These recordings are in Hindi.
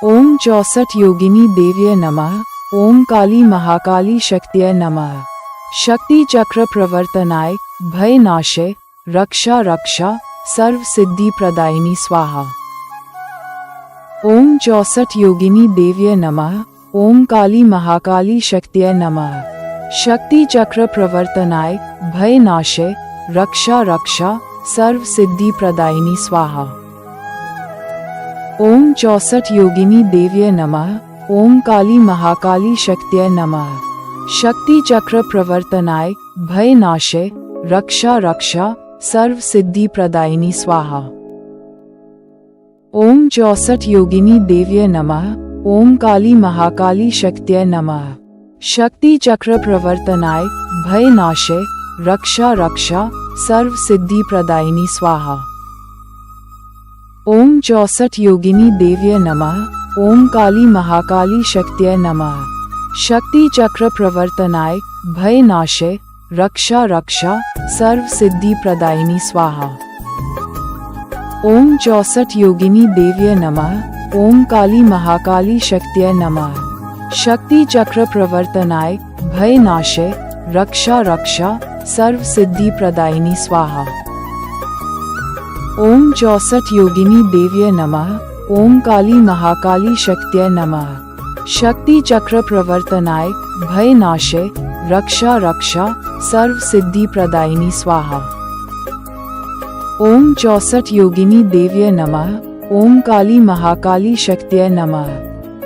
ओम 64 योगिनी देव्ये नमः। ओम काली महाकाली शक्त्यै नमः। शक्ति चक्र प्रवर्तनाय भय नाशे रक्षा रक्षा सर्व सिद्धि प्रदायिनी स्वाहा। ओम 64 योगिनी देव्ये नमः। ओम काली महाकाली शक्त्यै नमः। शक्ति चक्र प्रवर्तनाय भय नाशे रक्षा रक्षा सर्व सिद्धि प्रदायिनी स्वाहा। ओम 64 योगिनी देव्ये नमः। ओम काली महाकाली शक्त्यै नमः। शक्ति चक्र प्रवर्तनाय भय नाशे रक्षा रक्षा सर्व सिद्धि प्रदायिनी स्वाहा। ओम 64 योगिनी देव्ये नमः। ओम काली महाकाली शक्त्यै नमः। शक्ति चक्र प्रवर्तनाय भय नाशे रक्षा रक्षा सर्व सिद्धि प्रदायिनी स्वाहा। ओम 64 योगिनी देव्ये नमः। ओम काली महाकाली शक्त्यै नमः। शक्ति चक्र प्रवर्तनाय भय नाशे रक्षा रक्षा सर्व सिद्धि प्रदायिनी स्वाहा। ओम 64 योगिनी देव्ये नमः। ओम काली महाकाली शक्त्यै नमः। शक्ति चक्र प्रवर्तनाय भय नाशे रक्षा रक्षा सर्व सिद्धि प्रदायिनी स्वाहा। ओम 64 योगिनी देव्ये नमः। ओम काली महाकाली शक्त्यै नमः। शक्ति चक्र प्रवर्तनाय भय नाशे रक्षा रक्षा सर्व सिद्धि प्रदायिनी स्वाहा। ओम 64 योगिनी देव्ये नमः। ओम काली महाकाली शक्त्यै नमः।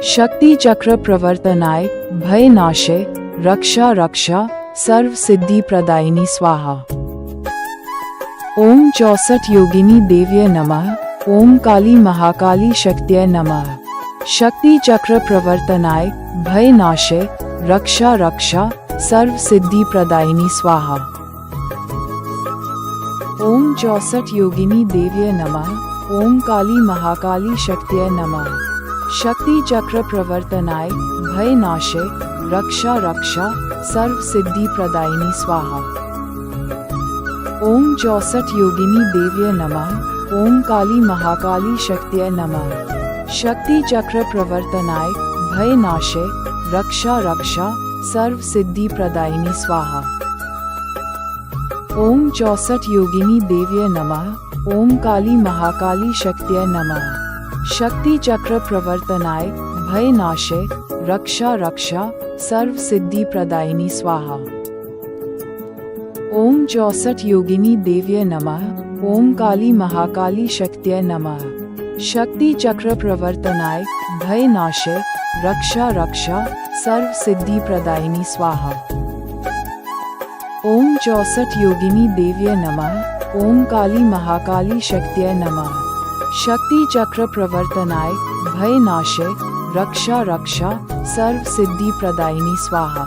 शक्ति चक्र प्रवर्तनाय भय नाशे रक्षा रक्षा सर्व सिद्धि प्रदायिनी स्वाहा। ओम 64 योगिनी देव्ये नमः। ओम काली महाकाली शक्त्यै नमः। शक्ति चक्र प्रवर्तनाय भय नाशे रक्षा रक्षा सर्व सिद्धि प्रदायिनी स्वाहा। ओम 64 योगिनी देव्ये नमः। ओम काली महाकाली शक्त्यै नमः। शक्ति चक्र प्रवर्तनाय भय नाशे रक्षा रक्षा सर्व सिद्धि प्रदायिनी स्वाहा। ओम 64 योगिनी देव्ये नमः। ओम काली महाकाली शक्त्यै नमः। शक्ति चक्र प्रवर्तनाय भय नाशे रक्षा रक्षा सर्व सिद्धि प्रदायिनी स्वाहा। ओम 64 योगिनी देव्ये नमः। ओम काली महाकाली शक्त्यै नमः। शक्ति चक्र प्रवर्तनाय भय नाशे रक्षा रक्षा सर्व सिद्धि प्रदायिनी स्वाहा। ओम 64 योगिनी देव्ये नमः। ओम काली महाकाली शक्त्यै नमः। शक्ति चक्र प्रवर्तनाय भय नाशे रक्षा रक्षा सर्व सिद्धि प्रदायिनी स्वाहा। ओम 64 योगिनी देव्ये नमः। ओम काली महाकाली शक्त्यै नमः। शक्ति चक्र प्रवर्तनाय भय नाशे रक्षा रक्षा सर्व सिद्धि प्रदायिनी स्वाहा।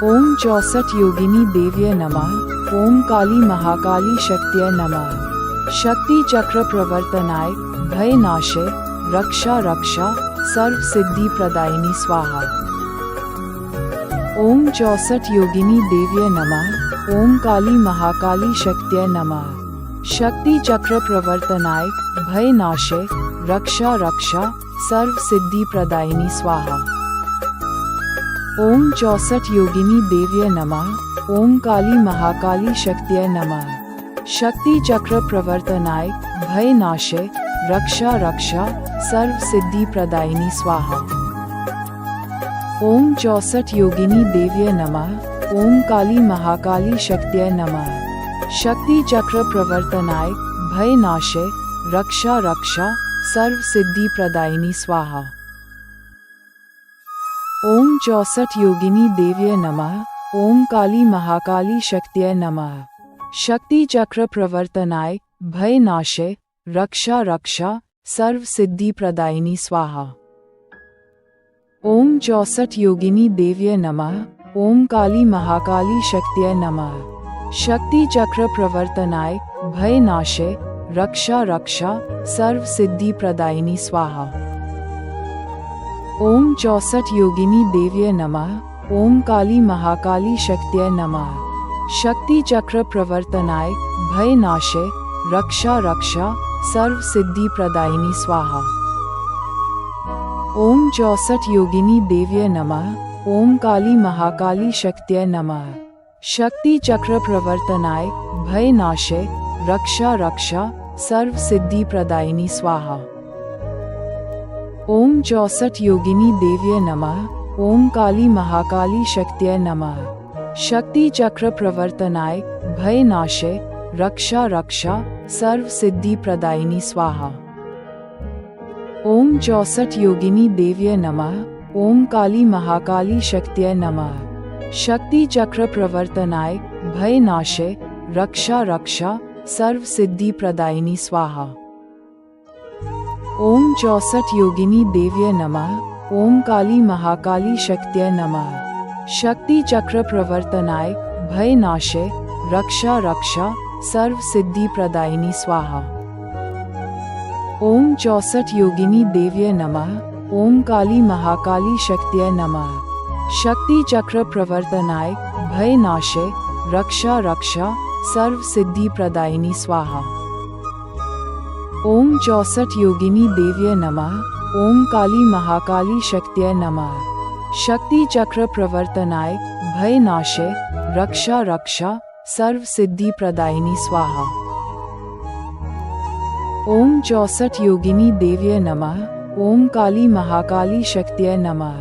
ओम 64 योगिनी देव्ये नमः। ओम काली महाकाली शक्त्यै नमः। शक्ति चक्र प्रवर्तनाय भय नाशे रक्षा रक्षा सर्व सिद्धि प्रदायिनी स्वाहा। ओम 64 योगिनी देव्ये नमः। ओम काली महाकाली शक्त्यै नमः। शक्ति चक्र प्रवर्तनाय भय नाशे रक्षा रक्षा सर्व सिद्धि प्रदायिनी स्वाहा। ओम 64 योगिनी देव्ये नमः। ओम काली महाकाली शक्त्यै नमः। शक्ति चक्र प्रवर्तनाय भय नाशे रक्षा रक्षा सर्व सिद्धि प्रदायिनी स्वाहा। ओम 64 योगिनी देव्ये नमः। ओम काली महाकाली शक्त्यै नमः। शक्ति चक्र प्रवर्तनाय भय नाशे रक्षा रक्षा सर्व सिद्धि प्रदायिनी स्वाहा। ओम 64 योगिनी देव्ये नमः। ओम काली महाकाली शक्त्यै नमः। शक्ति चक्र प्रवर्तनाय भय नाशे रक्षा रक्षा सर्व सिद्धि प्रदायिनी स्वाहा। ओम 64 योगिनी देव्ये नमः। ओम काली महाकाली शक्त्यै नमः। शक्ति चक्र प्रवर्तनाय भय नाशे रक्षा रक्षा सर्व सिद्धि प्रदायिनी स्वाहा। ओम 64 योगिनी देव्ये नमः। ओम काली महाकाली शक्त्यै नमः। शक्ति चक्र प्रवर्तनाय भय नाशे रक्षा रक्षा सर्व सिद्धि प्रदायिनी स्वाहा। ओम 64 योगिनी देव्ये नमः। ओम काली महाकाली शक्त्यै नमः। शक्ति चक्र प्रवर्तनाय भय नाशे रक्षा रक्षा सर्व सिद्धि प्रदायिनी स्वाहा। ओम 64 योगिनी देव्ये नमः। ओम काली महाकाली शक्त्यै नमः। शक्ति चक्र प्रवर्तनाय भय नाशे रक्षा रक्षा सर्व सिद्धि प्रदायिनी स्वाहा। ओम 64 योगिनी देव्ये नमः। ओम काली महाकाली शक्त्यै नमः। शक्ति चक्र प्रवर्तनाय भय नाशे रक्षा रक्षा सर्व सिद्धि प्रदायिनी स्वाहा। ओम 64 योगिनी देव्ये नमः। ओम काली महाकाली शक्त्यै नमः। शक्ति चक्र प्रवर्तनाय भय नाशे रक्षा रक्षा सर्व सिद्धि प्रदायिनी स्वाहा। ओम 64 योगिनी देव्ये नमः। ओम काली महाकाली शक्त्यै नमः। शक्ति चक्र प्रवर्तनाय भय नाशे रक्षा रक्षा सर्व सिद्धि प्रदायिनी स्वाहा। ओम 64 योगिनी देव्ये नमः। ओम काली महाकाली शक्त्यै नमः। शक्ति चक्र प्रवर्तनाय भय नाशे रक्षा रक्षा सर्व सिद्धि प्रदायिनी स्वाहा। ओम 64 योगिनी देव्ये नमः। ओम काली महाकाली शक्त्यै नमः।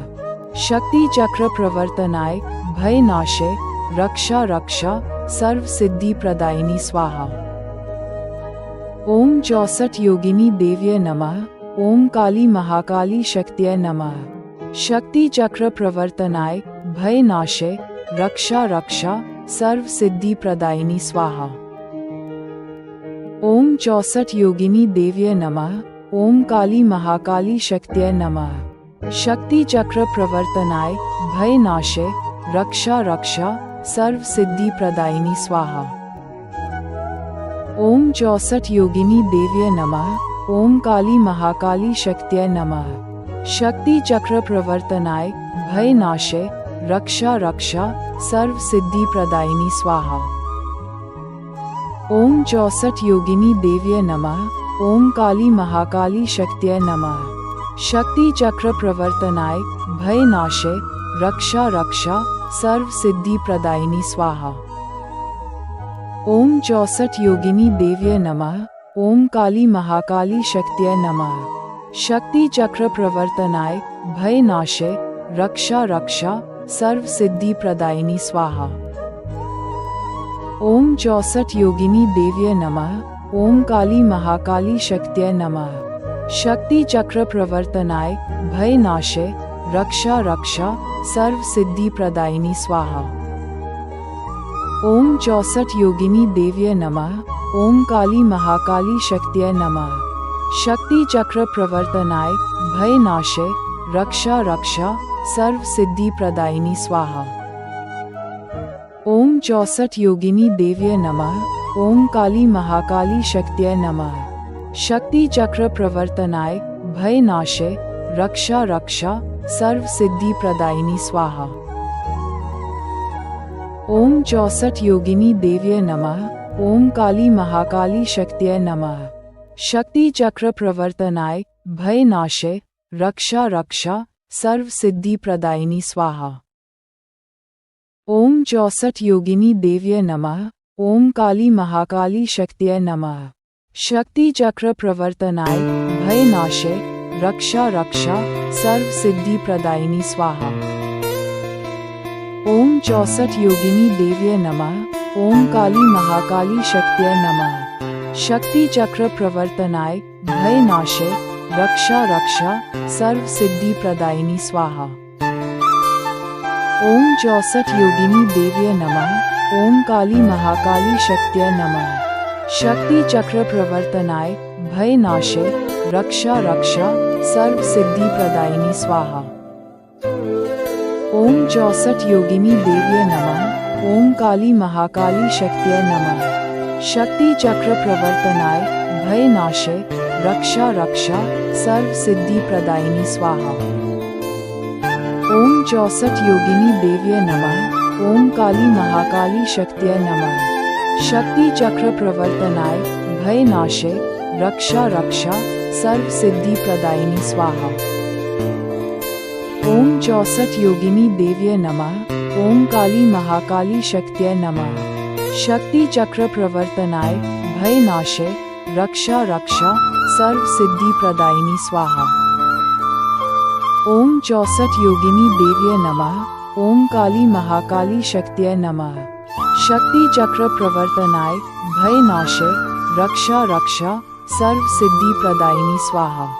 शक्ति चक्र प्रवर्तनाय भय नाशे रक्षा रक्षा सर्व सिद्धि प्रदायिनी स्वाहा। ओम 64 योगिनी देव्ये नमः। ओम काली महाकाली शक्त्यै नमः। शक्ति चक्र प्रवर्तनाय भय नाशे रक्षा रक्षा सर्व सिद्धि प्रदायिनी स्वाहा। ओम 64 योगिनी देव्ये नमः। ओम काली महाकाली शक्त्यै नमः। शक्ति चक्र प्रवर्तनाय भय नाशे रक्षा रक्षा सर्व सिद्धि प्रदायिनी स्वाहा। ओम 64 योगिनी देव्ये नमः। ओम काली महाकाली शक्त्यै नमः। शक्ति चक्र प्रवर्तनाय भय नाशे रक्षा रक्षा सर्व सिद्धि प्रदायिनी स्वाहा। ओम 64 योगिनी देव्ये नमः। ओम काली महाकाली शक्त्यै नमः। शक्ति चक्र प्रवर्तनाय भय नाशे रक्षा रक्षा सर्व सिद्धि प्रदायिनी स्वाहा। ओम 64 योगिनी देव्ये नमः। ओम काली महाकाली शक्त्यै नमः। शक्ति चक्र प्रवर्तनाय भय नाशे रक्षा रक्षा सर्व सिद्धि प्रदायिनी स्वाहा। ओम 64 योगिनी देव्ये नमः। ओम काली महाकाली शक्त्यै नमः। शक्ति चक्र प्रवर्तनाय भय नाशे रक्षा रक्षा सर्व सिद्धि प्रदायिनी स्वाहा। ओम 64 योगिनी देव्ये नमः। ओम काली महाकाली शक्त्यै नमः। शक्ति चक्र प्रवर्तनाय भय नाशे रक्षा रक्षा सर्व सिद्धि प्रदायिनी स्वाहा। ओम 64 योगिनी देव्ये नमः। ओम काली महाकाली शक्त्यै नमः। शक्ति चक्र प्रवर्तनाय भय नाशे रक्षा रक्षा सर्व सिद्धि प्रदायिनी स्वाहा। ओम 64 योगिनी देव्ये नमः। ओम काली महाकाली शक्त्यै नमः। शक्ति चक्र प्रवर्तनाय भय नाशे रक्षा रक्षा सर्व सिद्धि प्रदायिनी स्वाहा। ओम 64 योगिनी देव्ये नमः। ओम काली महाकाली शक्त्यै नमः। शक्ति चक्र प्रवर्तनाय भय नाशे रक्षा रक्षा सर्व सिद्धि प्रदायिनी स्वाहा। ओम 64 योगिनी देव्ये नमः। ओम काली महाकाली शक्त्यै नमः। शक्ति चक्र प्रवर्तनाय भय नाशे रक्षा रक्षा सर्व सिद्धि प्रदायिनी स्वाहा। ओम 64 योगिनी देव्ये नमः। ओम काली महाकाली शक्त्यै नमः। शक्ति चक्र प्रवर्तनाय भय नाशे रक्षा रक्षा सर्व सिद्धि प्रदायिनी स्वाहा। ओम 64 योगिनी देव्ये नमः। ओम काली महाकाली शक्त्यै नमः। शक्ति चक्र प्रवर्तनाय भय नाशे रक्षा रक्षा सर्व सिद्धि प्रदायिनी स्वाहा। ओम 64 योगिनी देव्ये नमः। ओम काली महाकाली शक्त्यै नमः। शक्ति चक्र प्रवर्तनाय भय नाशे रक्षा रक्षा सर्व सिद्धि प्रदायिनी स्वाहा। ओम 64 योगिनी देव्ये नमः। ओम काली महाकाली शक्त्यै नमः। शक्ति चक्र प्रवर्तनाय भय नाशे रक्षा रक्षा सर्व सिद्धि प्रदायिनी स्वाहा। ओम 64 योगिनी देव्ये नमः। ओम काली महाकाली शक्त्यै नमः। शक्ति चक्र प्रवर्तनाय भय नाशे रक्षा रक्षा सर्व सिद्धि प्रदायिनी स्वाहा।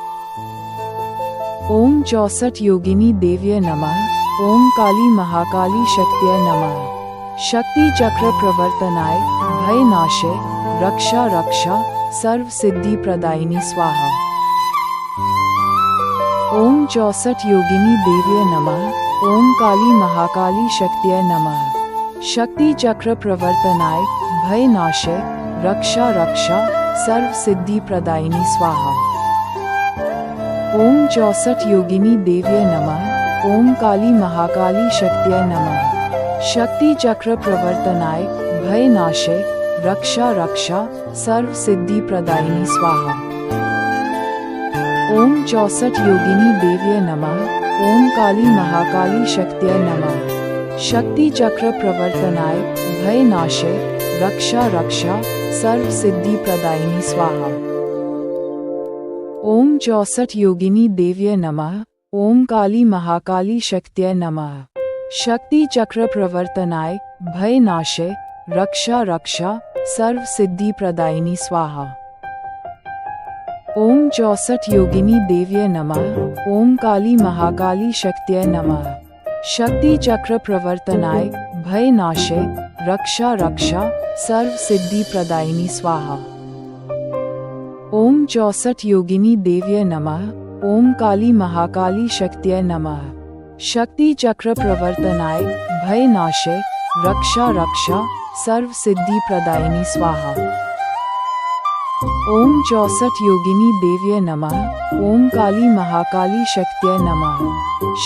ओम 64 योगिनी देव्ये नमः। ओम काली महाकाली शक्त्यै नमः। शक्ति चक्र प्रवर्तनाय भय नाशे रक्षा रक्षा सर्व सिद्धि प्रदायिनी स्वाहा। ओम 64 योगिनी देव्ये नमः। ओम काली महाकाली शक्त्यै नमः। शक्ति चक्र प्रवर्तनाय भय नाशे रक्षा रक्षा सर्व सिद्धि प्रदायिनी स्वाहा। ओम 64 योगिनी देव्ये नमः। ओम काली महाकाली शक्त्यै नमः। शक्ति चक्र प्रवर्तनाय भय नाशे रक्षा रक्षा सर्व सिद्धि प्रदायिनी स्वाहा। ओम 64 योगिनी देव्ये नमः। ओम काली महाकाली शक्त्यै नमः। शक्ति चक्र प्रवर्तनाय भय नाशे रक्षा रक्षा सर्व सिद्धि प्रदायिनी स्वाहा। ओम 64 योगिनी देव्ये नमः। ओम काली महाकाली शक्त्यै नमः। शक्ति चक्र प्रवर्तनाय भय नाशे रक्षा रक्षा सर्व सिद्धि प्रदायिनी स्वाहा। ओम 64 योगिनी देव्ये नमः। ओम काली महाकाली शक्त्यै नमः। शक्ति चक्र प्रवर्तनाय भय नाशे रक्षा रक्षा सर्व सिद्धि प्रदायिनी स्वाहा। ओम 64 योगिनी देव्ये नमः। ओम काली महाकाली शक्त्यै नमः। शक्ति चक्र प्रवर्तनाय भय नाशे रक्षा रक्षा सर्व सिद्धि प्रदायिनी स्वाहा। ओम 64 योगिनी देव्ये नमः। ओम काली महाकाली शक्त्यै नमः।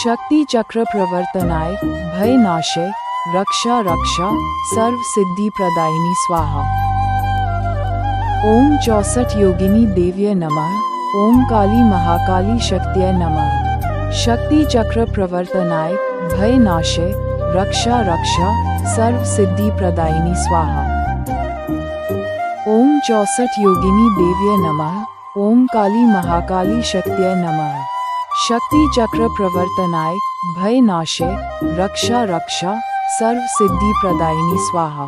शक्ति चक्र प्रवर्तनाय भय नाशे रक्षा रक्षा सर्व सिद्धि प्रदायिनी स्वाहा। ओम 64 योगिनी देव्ये नमः। ओम काली महाकाली शक्त्यै नमः। शक्ति चक्र प्रवर्तनाय भय नाशे रक्षा रक्षा सर्व सिद्धि प्रदायिनी स्वाहा। ओम 64 योगिनी देव्ये नमः। ओम काली महाकाली शक्त्यै नमः। शक्ति चक्र प्रवर्तनाय भय नाशे रक्षा रक्षा सर्व सिद्धि प्रदायिनी स्वाहा।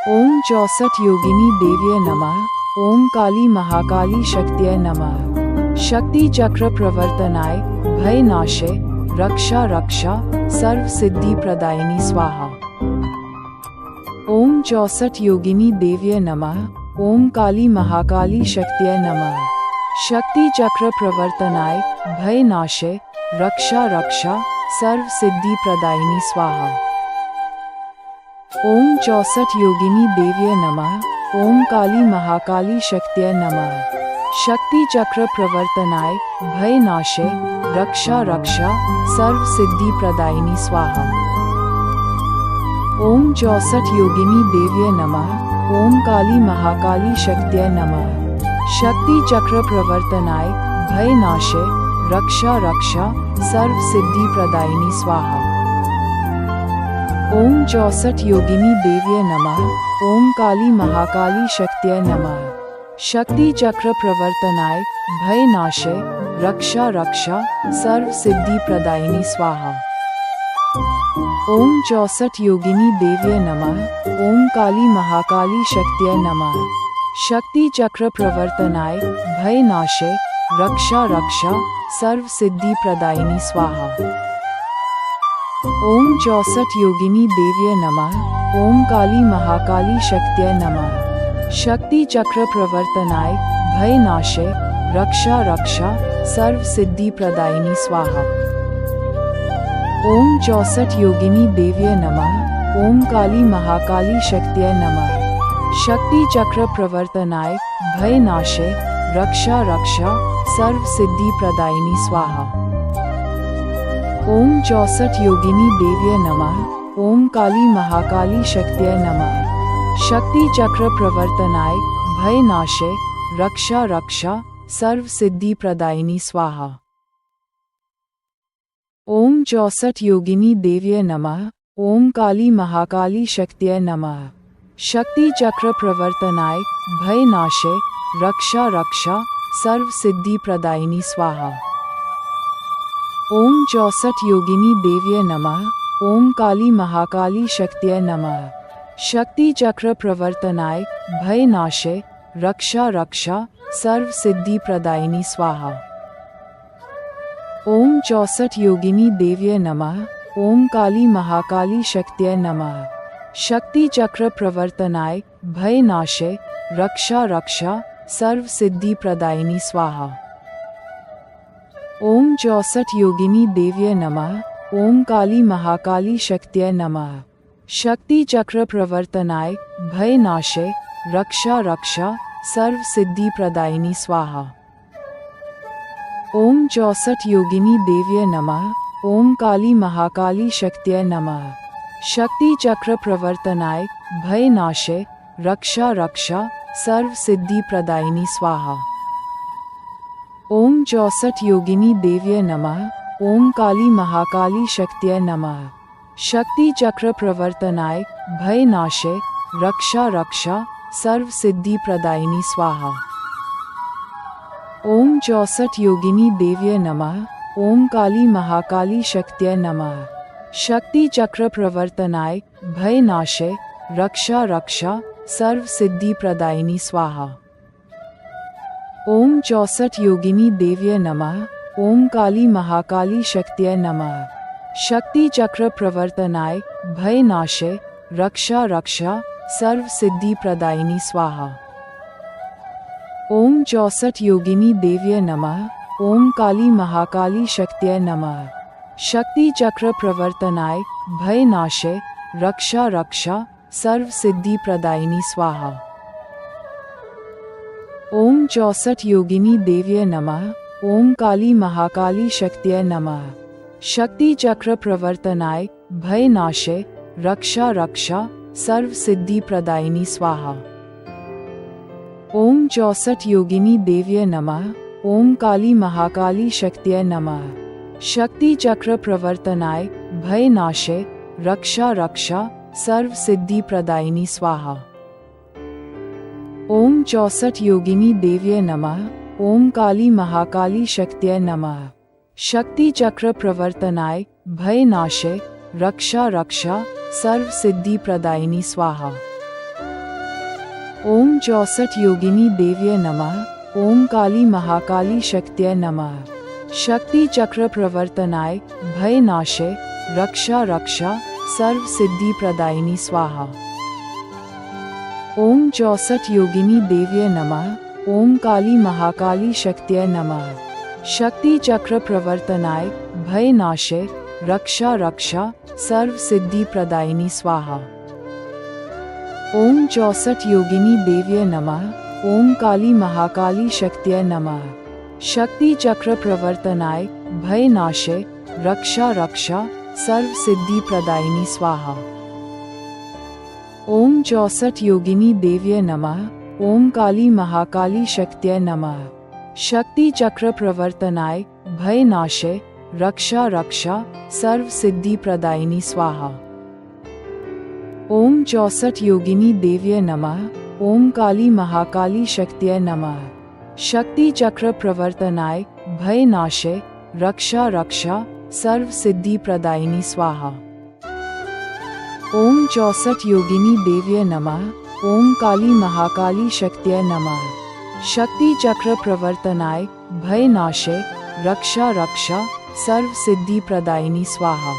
ओम 64 योगिनी देव्ये नमः। ओम काली महाकाली शक्त्यै नमः। शक्ति चक्र प्रवर्तनाय भय नाशे रक्षा रक्षा सर्व सिद्धि प्रदायिनी स्वाहा। ओम 64 योगिनी देव्ये नमः। ओम काली महाकाली शक्त्यै नमः। शक्ति चक्र प्रवर्तनाय भय नाशे रक्षा रक्षा सर्व सिद्धि प्रदायिनी स्वाहा। ओम 64 योगिनी देव्ये नमः। ओम काली महाकाली शक्त्यै नमः। शक्ति चक्र प्रवर्तनाय भय नाशे रक्षा रक्षा सर्व सिद्धि प्रदायिनी स्वाहा। ओम 64 योगिनी देव्ये नमः। ओम काली महाकाली शक्त्यै नमः। शक्ति चक्र प्रवर्तनाय भय नाशे रक्षा रक्षा सर्व सिद्धि प्रदायिनी स्वाहा। ओम 64 योगिनी देव्ये नमः। ओम काली महाकाली शक्त्यै नमः। शक्ति चक्र प्रवर्तनाय भय नाशे रक्षा रक्षा सर्व सिद्धि प्रदायिनी स्वाहा। ओम 64 योगिनी देव्ये नमः। ओम काली महाकाली शक्त्यै नमः। शक्ति चक्र प्रवर्तनाय भय नाशे रक्षा रक्षा सर्व सिद्धि प्रदायिनी स्वाहा। ओम 64 योगिनी देव्ये नमः। ओम काली महाकाली शक्त्यै नमः। शक्ति चक्र प्रवर्तनाय भय नाशे रक्षा रक्षा सर्व सिद्धि प्रदायिनी स्वाहा। ओम 64 योगिनी देव्ये नमः। ओम काली महाकाली शक्त्यै नमः। शक्ति चक्र प्रवर्तनाय भय नाशे रक्षा रक्षा सर्व सिद्धि प्रदायिनी स्वाहा। ओम 64 योगिनी देव्ये नमः। ओम काली महाकाली शक्त्यै नमः। शक्ति चक्र प्रवर्तनाय भय नाशे रक्षा रक्षा सर्व सिद्धि प्रदायिनी स्वाहा। ओम 64 योगिनी देव्ये नमः। ओम काली महाकाली शक्त्यै नमः। शक्ति चक्र प्रवर्तनाय भय नाशे रक्षा रक्षा सर्व सिद्धि प्रदायिनी स्वाहा। ओम 64 योगिनी देव्ये नमः। ओम काली महाकाली शक्त्यै नमः। शक्ति चक्र प्रवर्तनाय भय नाशे रक्षा रक्षा सर्व सिद्धि प्रदायिनी स्वाहा। ओम 64 योगिनी देव्ये नमः। ओम काली महाकाली शक्त्यै नमः। शक्ति चक्र प्रवर्तनाय भय नाशे रक्षा रक्षा सर्व सिद्धि प्रदायिनी स्वाहा। ओम 64 योगिनी देव्ये नमः। ओम काली महाकाली शक्त्यै नमः। शक्ति चक्र प्रवर्तनाय भय नाशे रक्षा रक्षा सर्व सिद्धि प्रदायिनी स्वाहा। ओम 64 योगिनी देव्ये नमः। ओम काली महाकाली शक्त्यै नमः। शक्ति चक्र प्रवर्तनाय भय नाशे रक्षा रक्षा सर्व सिद्धि प्रदायिनी स्वाहा। ओम 64 योगिनी देव्ये नमः। ओम काली महाकाली शक्त्यै नमः। शक्ति चक्र प्रवर्तनाय भय नाशे रक्षा रक्षा सर्व सिद्धि प्रदायिनी स्वाहा। ओम 64 योगिनी देव्ये नमः। ओम काली महाकाली शक्त्यै नमः। शक्ति चक्र प्रवर्तनाय भय नाशे रक्षा रक्षा सर्व सिद्धि प्रदायिनी स्वाहा। ओम 64 योगिनी देव्ये नमः। ओम काली महाकाली शक्त्यै नमः। शक्ति चक्र प्रवर्तनाय भय नाशे रक्षा रक्षा सर्व सिद्धि प्रदायिनी स्वाहा। ओम 64 योगिनी देव्ये नमः। ओम काली महाकाली शक्त्यै नमः। शक्ति चक्र प्रवर्तनाय भय नाशे रक्षा रक्षा सर्व सिद्धि प्रदायिनी स्वाहा। ओम 64 योगिनी देव्ये नमः। ओम काली महाकाली शक्त्यै नमः। शक्ति चक्र प्रवर्तनाय भय नाशे रक्षा रक्षा सर्व सिद्धि प्रदायिनी स्वाहा। ओम 64 योगिनी देव्ये नमः। ओम काली महाकाली शक्त्यै नमः। शक्ति चक्र प्रवर्तनाय भय नाशे रक्षा रक्षा सर्व सिद्धि प्रदायिनी स्वाहा। ओम 64 योगिनी देव्ये नमः। ओम काली महाकाली शक्त्यै नमः। शक्ति चक्र प्रवर्तनाय भय नाशे रक्षा रक्षा सर्व सिद्धि प्रदायिनी स्वाहा। ओम 64 योगिनी देव्ये नमः। ओम काली महाकाली शक्त्यै नमः। शक्ति चक्र प्रवर्तनाय भय नाशे रक्षा रक्षा सर्व सिद्धि प्रदायिनी स्वाहा। ओम 64 योगिनी देव्ये नमः। ओम काली महाकाली शक्त्यै नमः। शक्ति चक्र प्रवर्तनाय भय नाशे रक्षा रक्षा सर्व सिद्धि प्रदायिनी स्वाहा। ओम 64 योगिनी देव्ये नमः। ओम काली महाकाली शक्त्यै नमः। शक्ति चक्र प्रवर्तनाय भय नाशे रक्षा रक्षा सर्व सिद्धि प्रदायिनी स्वाहा। ओम 64 योगिनी देव्ये नमः। ओम काली महाकाली शक्त्यै नमः। शक्ति चक्र प्रवर्तनाय भय नाशे रक्षा रक्षा सर्व सिद्धि प्रदायिनी स्वाहा। ओम 64 योगिनी देव्ये नमः। ओम काली महाकाली शक्त्यै नमः। शक्ति चक्र प्रवर्तनाय भय नाशे रक्षा रक्षा सर्व सिद्धि प्रदायिनी स्वाहा। ओम 64 योगिनी देव्ये नमः। ओम काली महाकाली शक्त्यै नमः। शक्ति चक्र प्रवर्तनाय भय नाशे रक्षा रक्षा सर्व सिद्धि प्रदायिनी स्वाहा।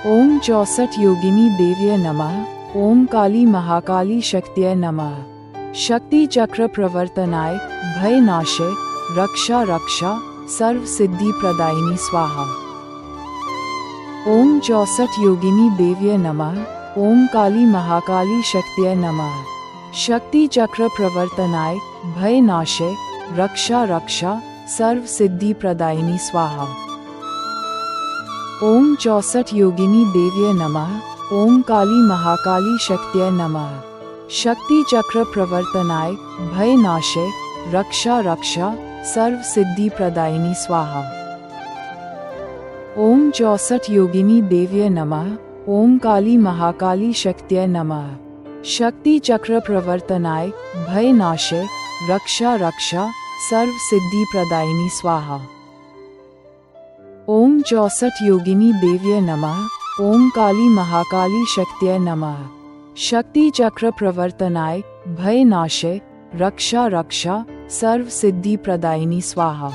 ओम 64 योगिनी देव्ये नमः। ओम काली महाकाली शक्त्यै नमः। शक्ति चक्र प्रवर्तनाय भय नाशे रक्षा रक्षा सर्व सिद्धि प्रदायिनी स्वाहा। ओम 64 योगिनी देव्ये नमः। ओम काली महाकाली शक्त्यै नमः। शक्ति चक्र प्रवर्तनाय भय नाशे रक्षा रक्षा सर्व सिद्धि प्रदायिनी स्वाहा। ओम 64 योगिनी देव्ये नमः। ओम काली महाकाली शक्त्यै नमः। शक्ति चक्र प्रवर्तनाय भय नाशे रक्षा रक्षा सर्व सिद्धि प्रदायिनी स्वाहा। ओम 64 योगिनी देव्ये नमः। ओम काली महाकाली शक्त्यै नमः। शक्ति चक्र प्रवर्तनाय भय नाशे रक्षा रक्षा सर्व सिद्धि प्रदायिनी स्वाहा। ओम 64 योगिनी देव्ये नमः। ओम काली महाकाली शक्त्यै नमः। शक्ति चक्र प्रवर्तनाय भय नाशे रक्षा रक्षा सर्व सिद्धि प्रदायिनी स्वाहा।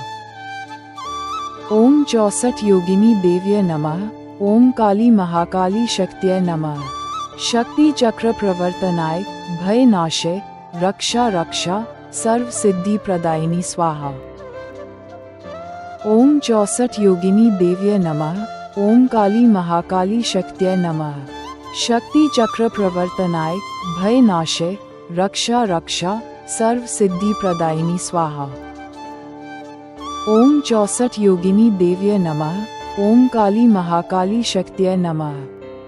ओम 64 योगिनी देव्ये नमः। ओम काली महाकाली शक्त्यै नमः। शक्ति चक्र प्रवर्तनाय भय नाशे रक्षा रक्षा सर्व सिद्धि प्रदायिनी स्वाहा। ओम 64 योगिनी देव्ये नमः। ओम काली महाकाली शक्त्यै नमः। शक्ति चक्र प्रवर्तनाय भय नाशे रक्षा रक्षा सर्व सिद्धि प्रदायिनी स्वाहा। ओम 64 योगिनी देव्ये नमः। ओम काली महाकाली शक्त्यै नमः।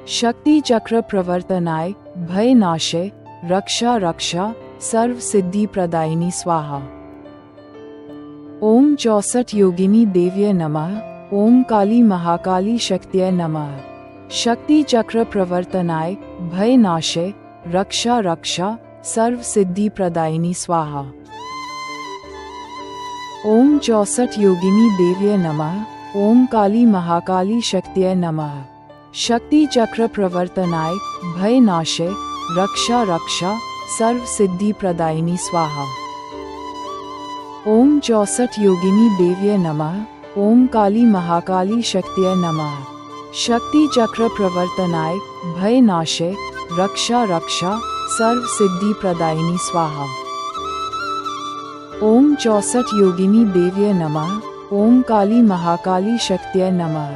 शक्ति चक्र प्रवर्तनाय भय नाशे रक्षा रक्षा सर्व सिद्धि प्रदायिनी स्वाहा। ओम 64 योगिनी देव्ये नमः। ओम काली महाकाली शक्त्यै नमः। शक्ति चक्र प्रवर्तनाय भय नाशे रक्षा रक्षा सर्व सिद्धि प्रदायिनी स्वाहा। ओम 64 योगिनी देव्ये नमः। ओम काली महाकाली शक्त्यै नमः। शक्ति चक्र प्रवर्तनाय भय नाशे रक्षा रक्षा सर्व सिद्धि प्रदायिनी स्वाहा। ओम 64 योगिनी देव्ये नमः। ओम काली महाकाली शक्त्यै नमः। शक्ति चक्र प्रवर्तनाय भय नाशे रक्षा रक्षा सर्व सिद्धि प्रदायिनी स्वाहा। ओम 64 योगिनी देव्ये नमः। ओम काली महाकाली शक्त्यै नमः।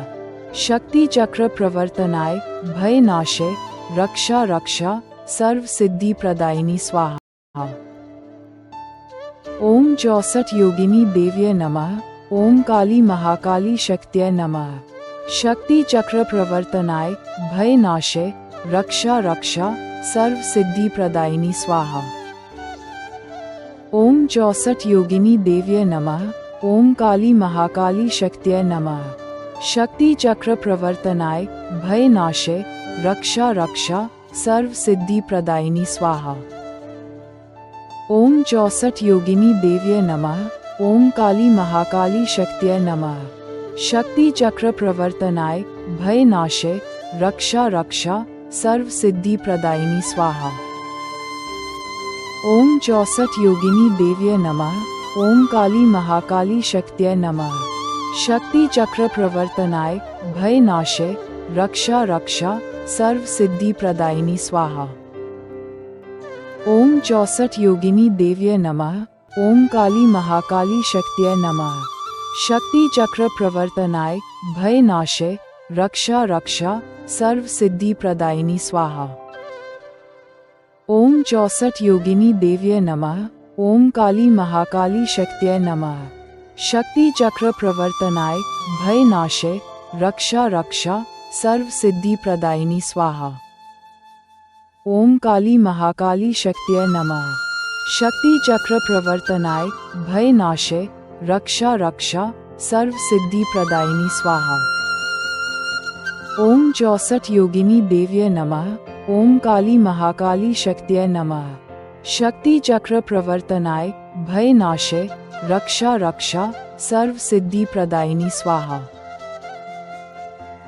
शक्ति चक्र प्रवर्तनाय भय नाशे रक्षा रक्षा सर्व सिद्धि प्रदायिनी स्वाहा। ओम 64 योगिनी देव्ये नमः। ओम काली महाकाली शक्त्यै नमः। शक्ति चक्र प्रवर्तनाय भय नाशे रक्षा रक्षा सर्व सिद्धि प्रदायिनी स्वाहा। ओम 64 योगिनी देव्ये नमः। ओम काली महाकाली शक्त्यै नमः। शक्ति चक्र प्रवर्तनाय भय नाशे रक्षा रक्षा सर्व सिद्धि प्रदायिनी स्वाहा। ओम 64 योगिनी देव्ये नमः। ओम काली महाकाली शक्त्यै नमः। शक्ति चक्र प्रवर्तनाय भय नाशे रक्षा रक्षा सर्व सिद्धि प्रदायिनी स्वाहा। ओम 64 योगिनी देव्ये नमः। ओम काली महाकाली शक्त्यै नमः। शक्ति चक्र प्रवर्तनाय भय नाशे रक्षा रक्षा सर्व सिद्धि प्रदायिनी स्वाहा। ओम 64 योगिनी देव्ये नमः। ओम काली महाकाली शक्त्यै नमः। शक्ति चक्र प्रवर्तनाय भय नाशे रक्षा रक्षा सर्व सिद्धि प्रदायिनी स्वाहा। ओम 64 योगिनी देव्ये नमः। ओम काली महाकाली शक्त्यै नमः। शक्ति चक्र प्रवर्तनाय भय नाशे रक्षा रक्षा सर्व सिद्धि प्रदायिनी स्वाहा। ओम काली महाकाली शक्त्यै नमः। शक्ति चक्र प्रवर्तनाय भय नाशे रक्षा रक्षा सर्व सिद्धि प्रदायिनी स्वाहा। ओम 64 योगिनी देव्ये नमः। ओम काली महाकाली शक्त्यै नमः। शक्ति चक्र प्रवर्तनाय भय नाशे रक्षा रक्षा सर्व सिद्धि प्रदायिनी स्वाहा।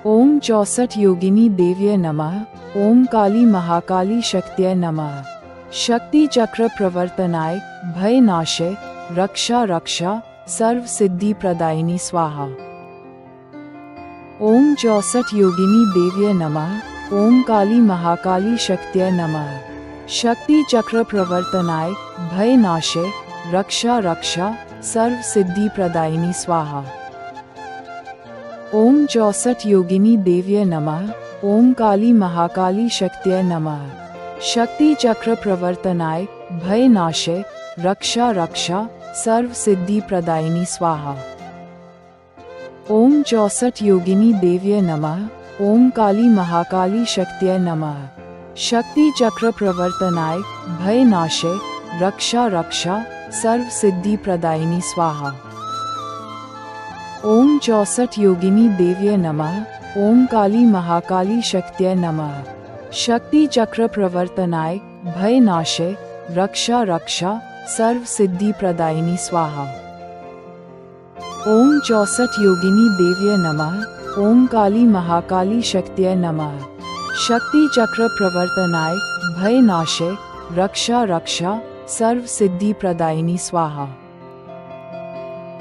ओम 64 योगिनी देव्ये नमः। ओम काली महाकाली शक्त्यै नमः। शक्ति चक्र प्रवर्तनाय भय नाशे रक्षा रक्षा सर्व सिद्धि प्रदायिनी स्वाहा। ओम 64 योगिनी देव्ये नमः। ओम काली महाकाली शक्त्यै नमः। शक्ति चक्र प्रवर्तनाय भय नाशे रक्षा रक्षा सर्व सिद्धि प्रदायिनी स्वाहा। ओम 64 योगिनी देव्ये नमः। ओम काली महाकाली शक्त्यै नमः। शक्ति चक्र प्रवर्तनाय भय नाशे रक्षा रक्षा सर्व सिद्धि प्रदायिनी स्वाहा। ओम 64 योगिनी देव्ये नमः। ओम काली महाकाली शक्त्यै नमः। शक्ति चक्र प्रवर्तनाय भय नाशे रक्षा रक्षा सर्व सिद्धि प्रदायिनी स्वाहा। ओम ओम 64 योगिनी देव्ये नमः। ओम काली महाकाली शक्त्यै नमः। शक्ति चक्र प्रवर्तनाय भय नाशे रक्षा रक्षा सर्व सिद्धि प्रदायिनी स्वाहा। ओम 64 योगिनी देव्ये नमः। ओम काली महाकाली शक्त्यै नमः। शक्ति चक्र प्रवर्तनाय भय नाशे रक्षा रक्षा सर्व सिद्धि प्रदायिनी स्वाहा।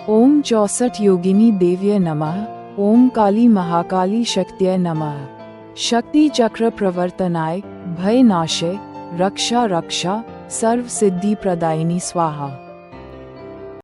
ओम 64 योगिनी देव्ये नमः। ओम काली महाकाली शक्त्यै नमः। शक्ति चक्र प्रवर्तनाय भय नाशे रक्षा रक्षा सर्व सिद्धि प्रदायिनी स्वाहा।